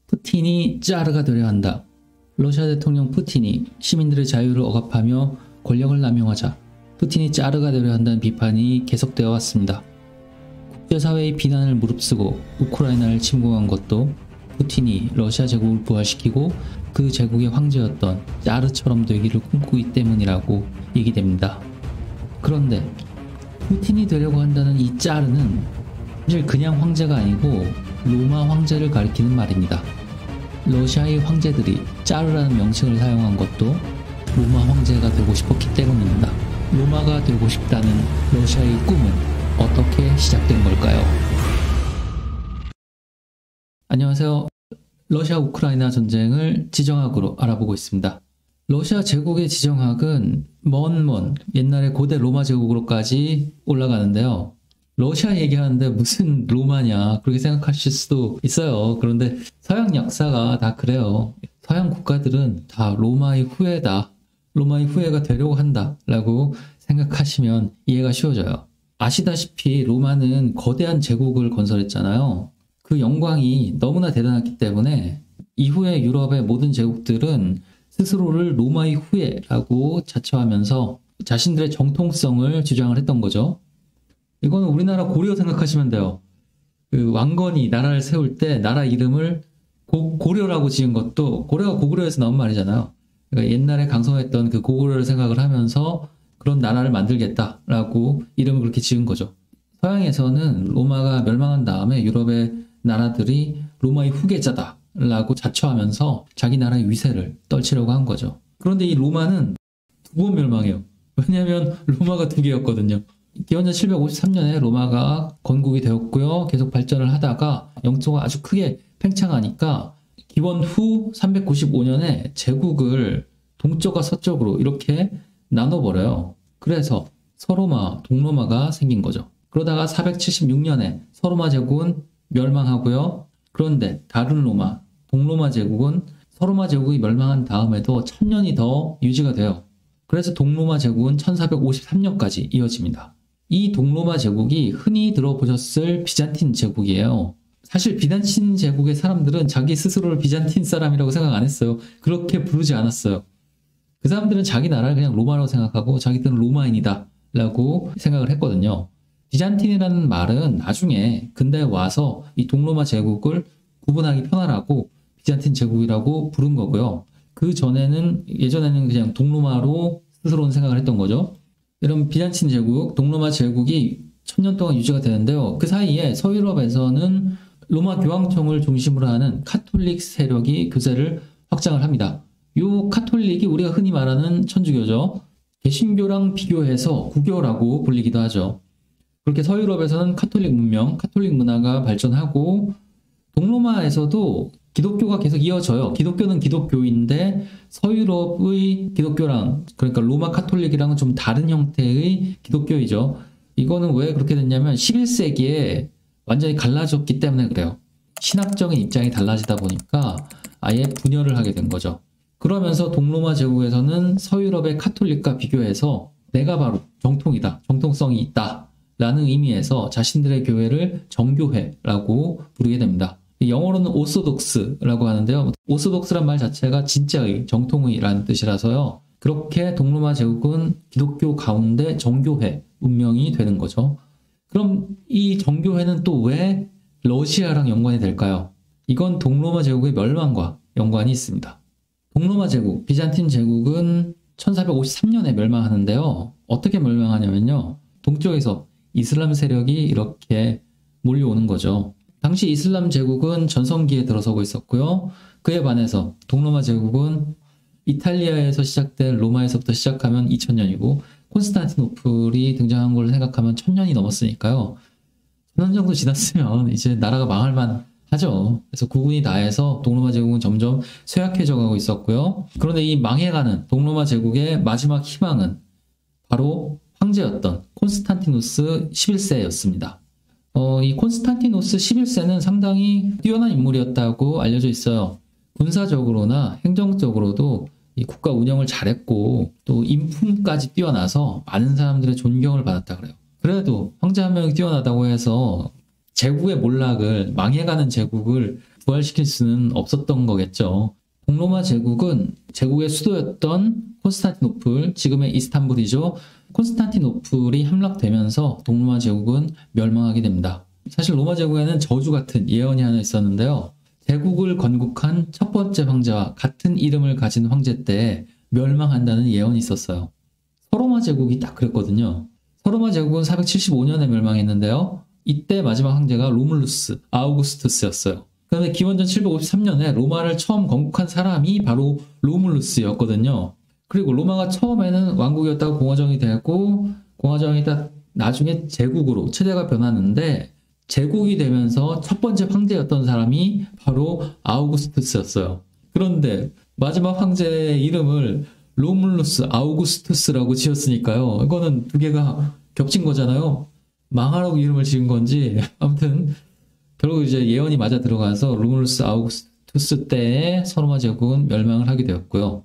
푸틴이 짜르가 되려 한다. 러시아 대통령 푸틴이 시민들의 자유를 억압하며 권력을 남용하자 푸틴이 짜르가 되려 한다는 비판이 계속되어 왔습니다. 국제사회의 비난을 무릅쓰고 우크라이나를 침공한 것도 푸틴이 러시아 제국을 부활시키고 그 제국의 황제였던 짜르처럼 되기를 꿈꾸기 때문이라고 얘기됩니다. 그런데 푸틴이 되려고 한다는 이 짜르는 사실 그냥 황제가 아니고 로마 황제를 가리키는 말입니다. 러시아의 황제들이 짜르라는 명칭을 사용한 것도 로마 황제가 되고 싶었기 때문입니다. 로마가 되고 싶다는 러시아의 꿈은 어떻게 시작된 걸까요? 안녕하세요. 러시아 우크라이나 전쟁을 지정학으로 알아보고 있습니다. 러시아 제국의 지정학은 먼 옛날에 고대 로마 제국으로까지 올라가는데요. 러시아 얘기하는데 무슨 로마냐 그렇게 생각하실 수도 있어요. 그런데 서양 역사가 다 그래요. 서양 국가들은 다 로마의 후예다. 로마의 후예가 되려고 한다 라고 생각하시면 이해가 쉬워져요. 아시다시피 로마는 거대한 제국을 건설했잖아요. 그 영광이 너무나 대단했기 때문에 이후에 유럽의 모든 제국들은 스스로를 로마의 후예라고 자처하면서 자신들의 정통성을 주장을 했던 거죠. 이거는 우리나라 고려 생각하시면 돼요. 그 왕건이 나라를 세울 때 나라 이름을 고려라고 지은 것도 고려가 고구려에서 나온 말이잖아요. 그러니까 옛날에 강성했던 그 고구려를 생각을 하면서 그런 나라를 만들겠다라고 이름을 그렇게 지은 거죠. 서양에서는 로마가 멸망한 다음에 유럽의 나라들이 로마의 후계자다라고 자처하면서 자기 나라의 위세를 떨치려고 한 거죠. 그런데 이 로마는 두 번 멸망해요. 왜냐하면 로마가 두 개였거든요. 기원전 753년에 로마가 건국이 되었고요. 계속 발전을 하다가 영토가 아주 크게 팽창하니까 기원 후 395년에 제국을 동쪽과 서쪽으로 이렇게 나눠버려요. 그래서 서로마, 동로마가 생긴 거죠. 그러다가 476년에 서로마 제국은 멸망하고요. 그런데 다른 로마, 동로마 제국은 서로마 제국이 멸망한 다음에도 1000년이 더 유지가 돼요. 그래서 동로마 제국은 1453년까지 이어집니다. 이 동로마 제국이 흔히 들어보셨을 비잔틴 제국이에요. 사실 비잔틴 제국의 사람들은 자기 스스로를 비잔틴 사람이라고 생각 안 했어요. 그렇게 부르지 않았어요. 그 사람들은 자기 나라를 그냥 로마라고 생각하고 자기들은 로마인이다 라고 생각을 했거든요. 비잔틴이라는 말은 나중에 근대에 와서 이 동로마 제국을 구분하기 편하라고 비잔틴 제국이라고 부른 거고요. 그 전에는 예전에는 그냥 동로마로 스스로는 생각을 했던 거죠. 이런 비잔틴 제국, 동로마 제국이 1000년 동안 유지가 되는데요. 그 사이에 서유럽에서는 로마 교황청을 중심으로 하는 카톨릭 세력이 교세를 확장을 합니다. 이 카톨릭이 우리가 흔히 말하는 천주교죠. 개신교랑 비교해서 구교라고 불리기도 하죠. 그렇게 서유럽에서는 카톨릭 문명, 카톨릭 문화가 발전하고 동로마에서도 기독교가 계속 이어져요. 기독교는 기독교인데 서유럽의 기독교랑 그러니까 로마 카톨릭이랑은 좀 다른 형태의 기독교이죠. 이거는 왜 그렇게 됐냐면 11세기에 완전히 갈라졌기 때문에 그래요. 신학적인 입장이 달라지다 보니까 아예 분열을 하게 된 거죠. 그러면서 동로마 제국에서는 서유럽의 카톨릭과 비교해서 내가 바로 정통이다, 정통성이 있다 라는 의미에서 자신들의 교회를 정교회라고 부르게 됩니다. 영어로는 오소독스라고 하는데요. 오소독스란 말 자체가 진짜의, 정통의라는 뜻이라서요. 그렇게 동로마 제국은 기독교 가운데 정교회 운명이 되는 거죠. 그럼 이 정교회는 또 왜 러시아랑 연관이 될까요? 이건 동로마 제국의 멸망과 연관이 있습니다. 동로마 제국, 비잔틴 제국은 1453년에 멸망하는데요. 어떻게 멸망하냐면요. 동쪽에서 이슬람 세력이 이렇게 몰려오는 거죠. 당시 이슬람 제국은 전성기에 들어서고 있었고요. 그에 반해서 동로마 제국은 이탈리아에서 시작된 로마에서부터 시작하면 2000년이고 콘스탄티노플이 등장한 걸 생각하면 1000년이 넘었으니까요. 1000년 정도 지났으면 이제 나라가 망할만 하죠. 그래서 구군이 다해서 동로마 제국은 점점 쇠약해져 가고 있었고요. 그런데 이 망해가는 동로마 제국의 마지막 희망은 바로 황제였던 콘스탄티누스 11세였습니다. 이 콘스탄티누스 11세는 상당히 뛰어난 인물이었다고 알려져 있어요. 군사적으로나 행정적으로도 이 국가 운영을 잘했고 또 인품까지 뛰어나서 많은 사람들의 존경을 받았다 그래요. 그래도 황제 한 명이 뛰어나다고 해서 제국의 몰락을, 망해가는 제국을 부활시킬 수는 없었던 거겠죠. 동로마 제국은 제국의 수도였던 콘스탄티노플, 지금의 이스탄불이죠. 콘스탄티노플이 함락되면서 동로마 제국은 멸망하게 됩니다. 사실 로마 제국에는 저주 같은 예언이 하나 있었는데요. 제국을 건국한 첫 번째 황제와 같은 이름을 가진 황제 때 멸망한다는 예언이 있었어요. 서로마 제국이 딱 그랬거든요. 서로마 제국은 475년에 멸망했는데요. 이때 마지막 황제가 로물루스 아우구스투스였어요. 그런데 기원전 753년에 로마를 처음 건국한 사람이 바로 로물루스였거든요. 그리고 로마가 처음에는 왕국이었다가 공화정이 되고 공화정이 나중에 제국으로 체제가 변하는데 제국이 되면서 첫 번째 황제였던 사람이 바로 아우구스투스였어요. 그런데 마지막 황제의 이름을 로물루스 아우구스투스라고 지었으니까요. 이거는 두 개가 겹친 거잖아요. 망하라고 이름을 지은 건지 아무튼 결국 이제 예언이 맞아 들어가서 로물루스 아우구스투스 때에 서로마 제국은 멸망을 하게 되었고요.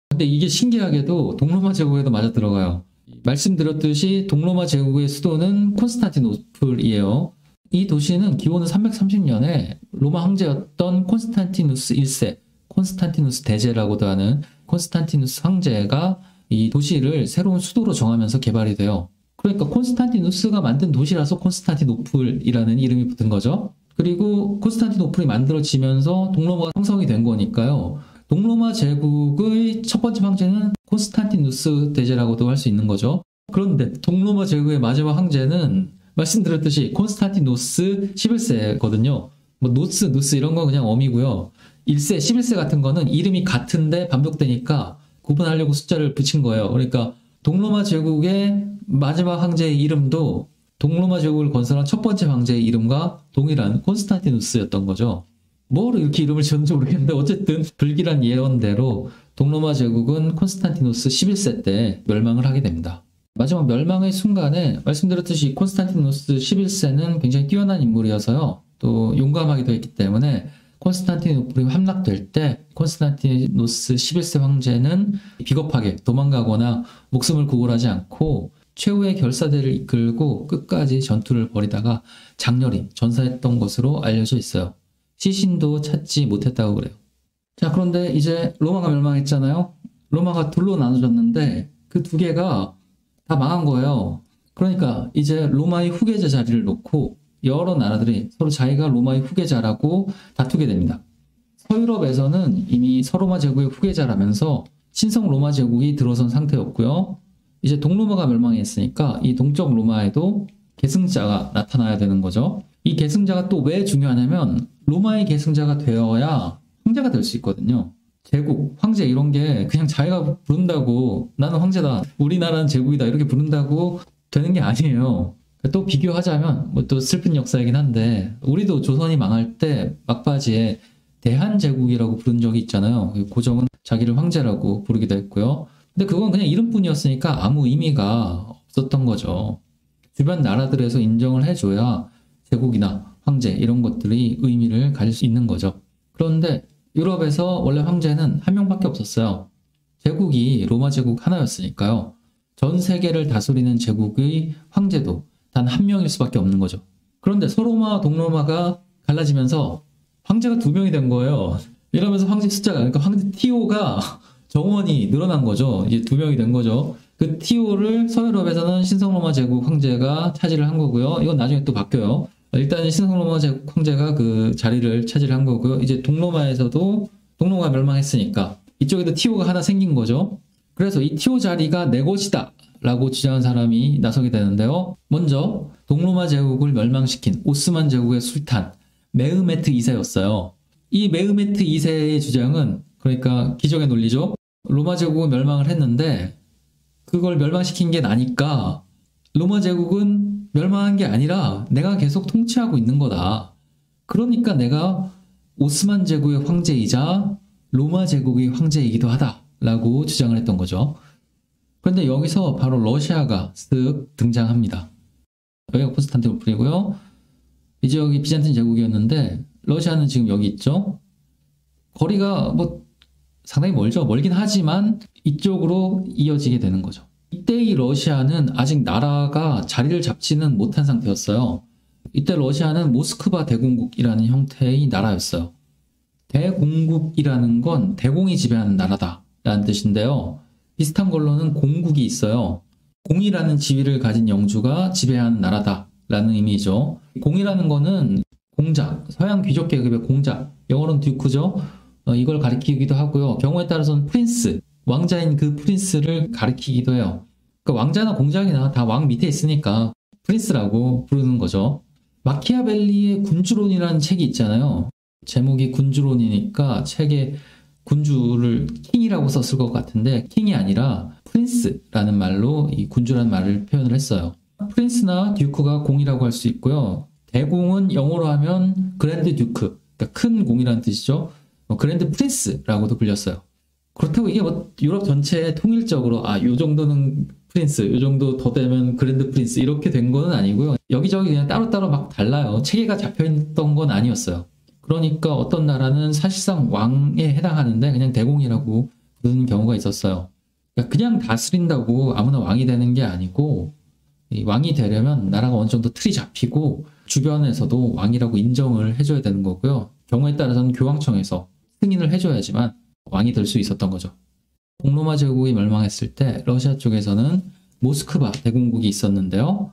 근데 이게 신기하게도 동로마 제국에도 맞아 들어가요. 말씀드렸듯이 동로마 제국의 수도는 콘스탄티노플이에요. 이 도시는 기원은 330년에 로마 황제였던 콘스탄티누스 1세, 콘스탄티누스 대제라고도 하는 콘스탄티누스 황제가 이 도시를 새로운 수도로 정하면서 개발이 돼요. 그러니까 콘스탄티누스가 만든 도시라서 콘스탄티노플이라는 이름이 붙은 거죠. 그리고 콘스탄티노플이 만들어지면서 동로마가 형성이 된 거니까요. 동로마 제국의 첫 번째 황제는 콘스탄티누스 대제라고도 할 수 있는 거죠. 그런데 동로마 제국의 마지막 황제는 말씀드렸듯이 콘스탄티노스 11세거든요. 뭐 누스 이런 건 그냥 어미고요. 1세, 11세 같은 거는 이름이 같은데 반복되니까 구분하려고 숫자를 붙인 거예요. 그러니까 동로마 제국의 마지막 황제의 이름도 동로마 제국을 건설한 첫 번째 황제의 이름과 동일한 콘스탄티누스였던 거죠. 뭐로 이렇게 이름을 지었는지 모르겠는데 어쨌든 불길한 예언대로 동로마 제국은 콘스탄티누스 11세 때 멸망을 하게 됩니다. 마지막 멸망의 순간에 말씀드렸듯이 콘스탄티누스 11세는 굉장히 뛰어난 인물이어서요. 또 용감하기도 했기 때문에 콘스탄티노플이 함락될 때 콘스탄티누스 11세 황제는 비겁하게 도망가거나 목숨을 구걸하지 않고 최후의 결사대를 이끌고 끝까지 전투를 벌이다가 장렬히 전사했던 것으로 알려져 있어요. 시신도 찾지 못했다고 그래요. 자, 그런데 이제 로마가 멸망했잖아요. 로마가 둘로 나눠졌는데 그 두 개가 다 망한 거예요. 그러니까 이제 로마의 후계자 자리를 놓고 여러 나라들이 서로 자기가 로마의 후계자라고 다투게 됩니다. 서유럽에서는 이미 서로마 제국의 후계자라면서 신성 로마 제국이 들어선 상태였고요. 이제 동로마가 멸망했으니까 이 동쪽 로마에도 계승자가 나타나야 되는 거죠. 이 계승자가 또 왜 중요하냐면 로마의 계승자가 되어야 황제가 될 수 있거든요. 제국, 황제 이런 게 그냥 자기가 부른다고 나는 황제다, 우리나라는 제국이다 이렇게 부른다고 되는 게 아니에요. 또 비교하자면 뭐 또 슬픈 역사이긴 한데 우리도 조선이 망할 때 막바지에 대한제국이라고 부른 적이 있잖아요. 고종은 자기를 황제라고 부르기도 했고요. 근데 그건 그냥 이름뿐이었으니까 아무 의미가 없었던 거죠. 주변 나라들에서 인정을 해줘야 제국이나 황제 이런 것들이 의미를 가질 수 있는 거죠. 그런데 유럽에서 원래 황제는 한 명밖에 없었어요. 제국이 로마 제국 하나였으니까요. 전 세계를 다스리는 제국의 황제도 단 한 명일 수밖에 없는 거죠. 그런데 서로마, 동로마가 갈라지면서 황제가 2명이 된 거예요. 이러면서 황제 숫자가, 그러니까 황제 티오가 정원이 늘어난 거죠. 이제 2명이 된 거죠. 그 티오를 서유럽에서는 신성로마 제국 황제가 차지를 한 거고요. 이건 나중에 또 바뀌어요. 일단 신성로마 제국 황제가 그 자리를 차지를 한 거고요. 이제 동로마에서도 동로마가 멸망했으니까 이쪽에도 티오가 하나 생긴 거죠. 그래서 이 티오 자리가 내 것이다 라고 주장한 사람이 나서게 되는데요. 먼저 동로마 제국을 멸망시킨 오스만 제국의 술탄 메흐메트 2세였어요. 이 메흐메트 2세의 주장은 그러니까 기적의 논리죠. 로마 제국은 멸망을 했는데 그걸 멸망시킨 게 나니까 로마 제국은 멸망한 게 아니라 내가 계속 통치하고 있는 거다. 그러니까 내가 오스만 제국의 황제이자 로마 제국의 황제이기도 하다 라고 주장을 했던 거죠. 그런데 여기서 바로 러시아가 쓱 등장합니다. 여기가 콘스탄티노플이고요. 이 지역이 비잔틴 제국이었는데 러시아는 지금 여기 있죠. 거리가 뭐 상당히 멀긴 하지만 이쪽으로 이어지게 되는 거죠. 이때의 러시아는 아직 나라가 자리를 잡지는 못한 상태였어요. 이때 러시아는 모스크바 대공국이라는 형태의 나라였어요. 대공국이라는 건 대공이 지배하는 나라다 라는 뜻인데요. 비슷한 걸로는 공국이 있어요. 공이라는 지위를 가진 영주가 지배하는 나라다 라는 의미죠. 공이라는 거는 공작, 서양 귀족 계급의 공작, 영어로는 듀크죠. 이걸 가리키기도 하고요. 경우에 따라서는 프린스, 왕자인 그 프린스를 가리키기도 해요. 그러니까 왕자나 공작이나 다 왕 밑에 있으니까 프린스라고 부르는 거죠. 마키아벨리의 군주론이라는 책이 있잖아요. 제목이 군주론이니까 책에 군주를 킹이라고 썼을 것 같은데 킹이 아니라 프린스라는 말로 이 군주라는 말을 표현을 했어요. 프린스나 듀크가 공이라고 할 수 있고요. 대공은 영어로 하면 그랜드 듀크, 그러니까 큰 공이라는 뜻이죠. 그랜드 프린스라고도 불렸어요. 그렇다고 이게 뭐 유럽 전체에 통일적으로 요 정도는 프린스, 요 정도 더 되면 그랜드 프린스 이렇게 된 거는 아니고요. 여기저기 그냥 따로따로 막 달라요. 체계가 잡혀있던 건 아니었어요. 그러니까 어떤 나라는 사실상 왕에 해당하는데 그냥 대공이라고 부르는 경우가 있었어요. 그러니까 그냥 다스린다고 아무나 왕이 되는 게 아니고 이 왕이 되려면 나라가 어느 정도 틀이 잡히고 주변에서도 왕이라고 인정을 해줘야 되는 거고요. 경우에 따라서는 교황청에서 승인을 해줘야지만 왕이 될 수 있었던 거죠. 동로마 제국이 멸망했을 때 러시아 쪽에서는 모스크바 대공국이 있었는데요.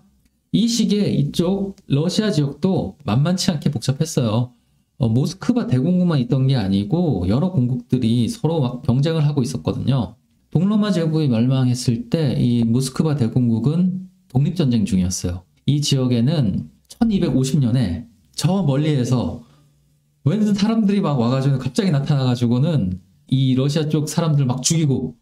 이 시기에 이쪽 러시아 지역도 만만치 않게 복잡했어요. 모스크바 대공국만 있던 게 아니고 여러 공국들이 서로 막 경쟁을 하고 있었거든요. 동로마 제국이 멸망했을 때 이 모스크바 대공국은 독립전쟁 중이었어요. 이 지역에는 1250년에 저 멀리에서 웬 사람들이 막 와가지고 갑자기 나타나가지고는 이 러시아 쪽 사람들 막 죽이고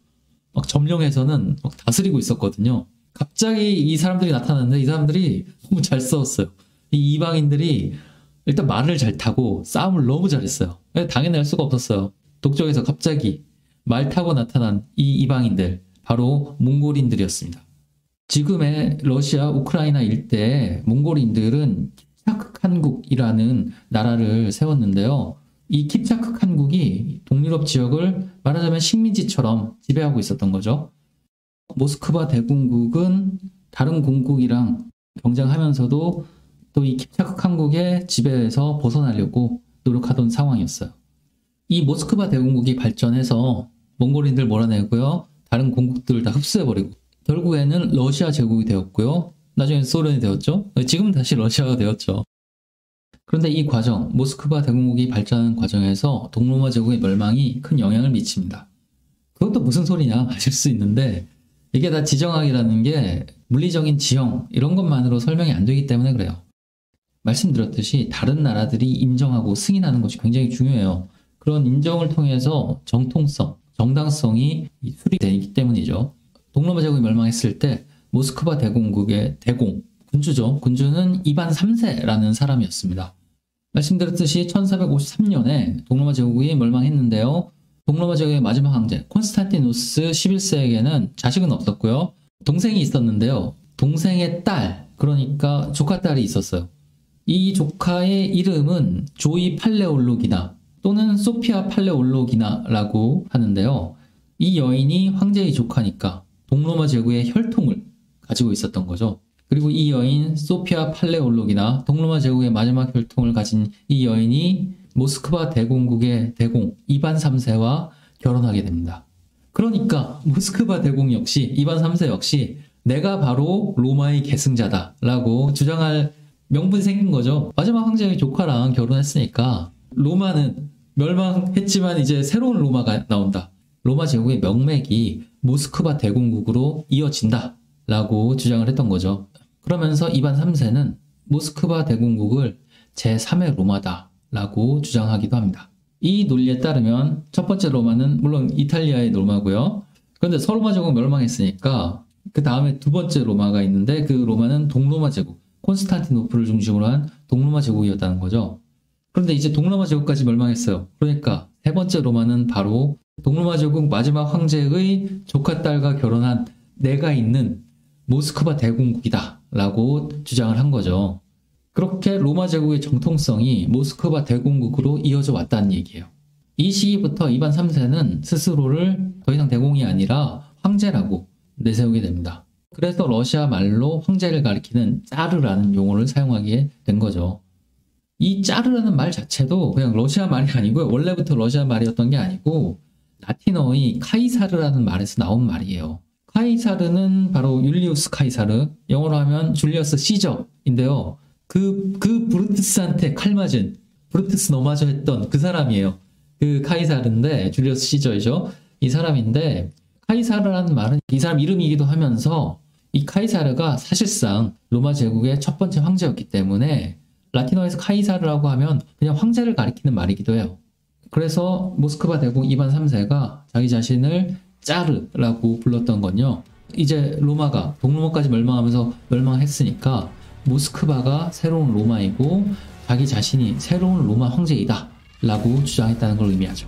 막 점령해서는 막 다스리고 있었거든요. 갑자기 이 사람들이 나타났는데 이 사람들이 너무 잘 싸웠어요. 이 이방인들이 일단 말을 잘 타고 싸움을 너무 잘했어요. 당해낼 수가 없었어요. 동쪽에서 갑자기 말 타고 나타난 이 이방인들, 바로 몽골인들이었습니다. 지금의 러시아, 우크라이나 일대에 몽골인들은 킵차크칸국이라는 나라를 세웠는데요. 이 킵차크칸국이 동유럽 지역을 말하자면 식민지처럼 지배하고 있었던 거죠. 모스크바 대공국은 다른 공국이랑 경쟁하면서도 또 이 킵차크칸국의 지배에서 벗어나려고 노력하던 상황이었어요. 이 모스크바 대공국이 발전해서 몽골인들 몰아내고요. 다른 공국들을 다 흡수해버리고 결국에는 러시아 제국이 되었고요. 나중에 소련이 되었죠. 지금은 다시 러시아가 되었죠. 그런데 이 과정, 모스크바 대공국이 발전하는 과정에서 동로마 제국의 멸망이 큰 영향을 미칩니다. 그것도 무슨 소리냐 하실 수 있는데 이게 다 지정학이라는 게 물리적인 지형 이런 것만으로 설명이 안 되기 때문에 그래요. 말씀드렸듯이 다른 나라들이 인정하고 승인하는 것이 굉장히 중요해요. 그런 인정을 통해서 정통성, 정당성이 수립되기 때문이죠. 동로마 제국이 멸망했을 때 모스크바 대공국의 대공, 군주죠. 군주는 이반 3세라는 사람이었습니다. 말씀드렸듯이 1453년에 동로마 제국이 멸망했는데요. 동로마 제국의 마지막 황제 콘스탄티누스 11세에게는 자식은 없었고요. 동생이 있었는데요. 동생의 딸, 그러니까 조카딸이 있었어요. 이 조카의 이름은 조이 팔레올로기나 또는 소피아 팔레올로기나라고 하는데요. 이 여인이 황제의 조카니까 동로마 제국의 혈통을 가지고 있었던 거죠. 그리고 이 여인 소피아 팔레올로기나 동로마 제국의 마지막 혈통을 가진 이 여인이 모스크바 대공국의 대공 이반 3세와 결혼하게 됩니다. 그러니까 모스크바 대공 역시 이반 3세 역시 내가 바로 로마의 계승자다 라고 주장할 명분이 생긴 거죠. 마지막 황제의 조카랑 결혼했으니까 로마는 멸망했지만 이제 새로운 로마가 나온다. 로마 제국의 명맥이 모스크바 대공국으로 이어진다 라고 주장을 했던 거죠. 그러면서 이반 3세는 모스크바 대공국을 제3의 로마다 라고 주장하기도 합니다. 이 논리에 따르면 첫 번째 로마는 물론 이탈리아의 로마고요. 그런데 서로마 제국 멸망했으니까 그 다음에 두 번째 로마가 있는데 그 로마는 동로마 제국, 콘스탄티노플을 중심으로 한 동로마 제국이었다는 거죠. 그런데 이제 동로마 제국까지 멸망했어요. 그러니까 세 번째 로마는 바로 동로마 제국 마지막 황제의 조카딸과 결혼한 내가 있는 모스크바 대공국이다 라고 주장을 한 거죠. 그렇게 로마 제국의 정통성이 모스크바 대공국으로 이어져 왔다는 얘기예요. 이 시기부터 이반 3세는 스스로를 더 이상 대공이 아니라 황제라고 내세우게 됩니다. 그래서 러시아 말로 황제를 가리키는 짜르라는 용어를 사용하게 된 거죠. 이 짜르라는 말 자체도 그냥 러시아 말이 아니고요. 원래부터 러시아 말이었던 게 아니고 라틴어의 카이사르라는 말에서 나온 말이에요. 카이사르는 바로 율리우스 카이사르, 영어로 하면 줄리어스 시저인데요. 그 브루투스한테 칼 맞은, 브루투스 너마저 했던 그 사람이에요. 그 카이사르인데, 줄리어스 시저이죠. 이 사람인데, 카이사르라는 말은 이 사람 이름이기도 하면서 이 카이사르가 사실상 로마 제국의 첫 번째 황제였기 때문에 라틴어에서 카이사르라고 하면 그냥 황제를 가리키는 말이기도 해요. 그래서 모스크바 대공 이반 3세가 자기 자신을 짜르라고 불렀던 건요. 이제 로마가 동로마까지 멸망하면서 멸망했으니까 모스크바가 새로운 로마이고 자기 자신이 새로운 로마 황제이다 라고 주장했다는 걸 의미하죠.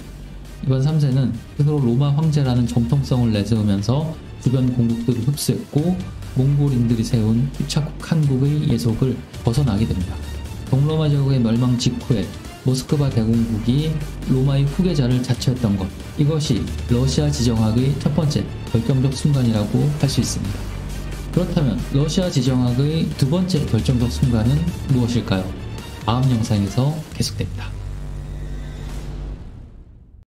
이반 3세는 스스로 로마 황제라는 정통성을 내세우면서 주변 공국들을 흡수했고 몽골인들이 세운 휘착국 한국의 예속을 벗어나게 됩니다. 동로마 제국의 멸망 직후에 모스크바 대공국이 로마의 후계자를 자처했던 것, 이것이 러시아 지정학의 첫 번째 결정적 순간이라고 할 수 있습니다. 그렇다면 러시아 지정학의 두 번째 결정적 순간은 무엇일까요? 다음 영상에서 계속됩니다.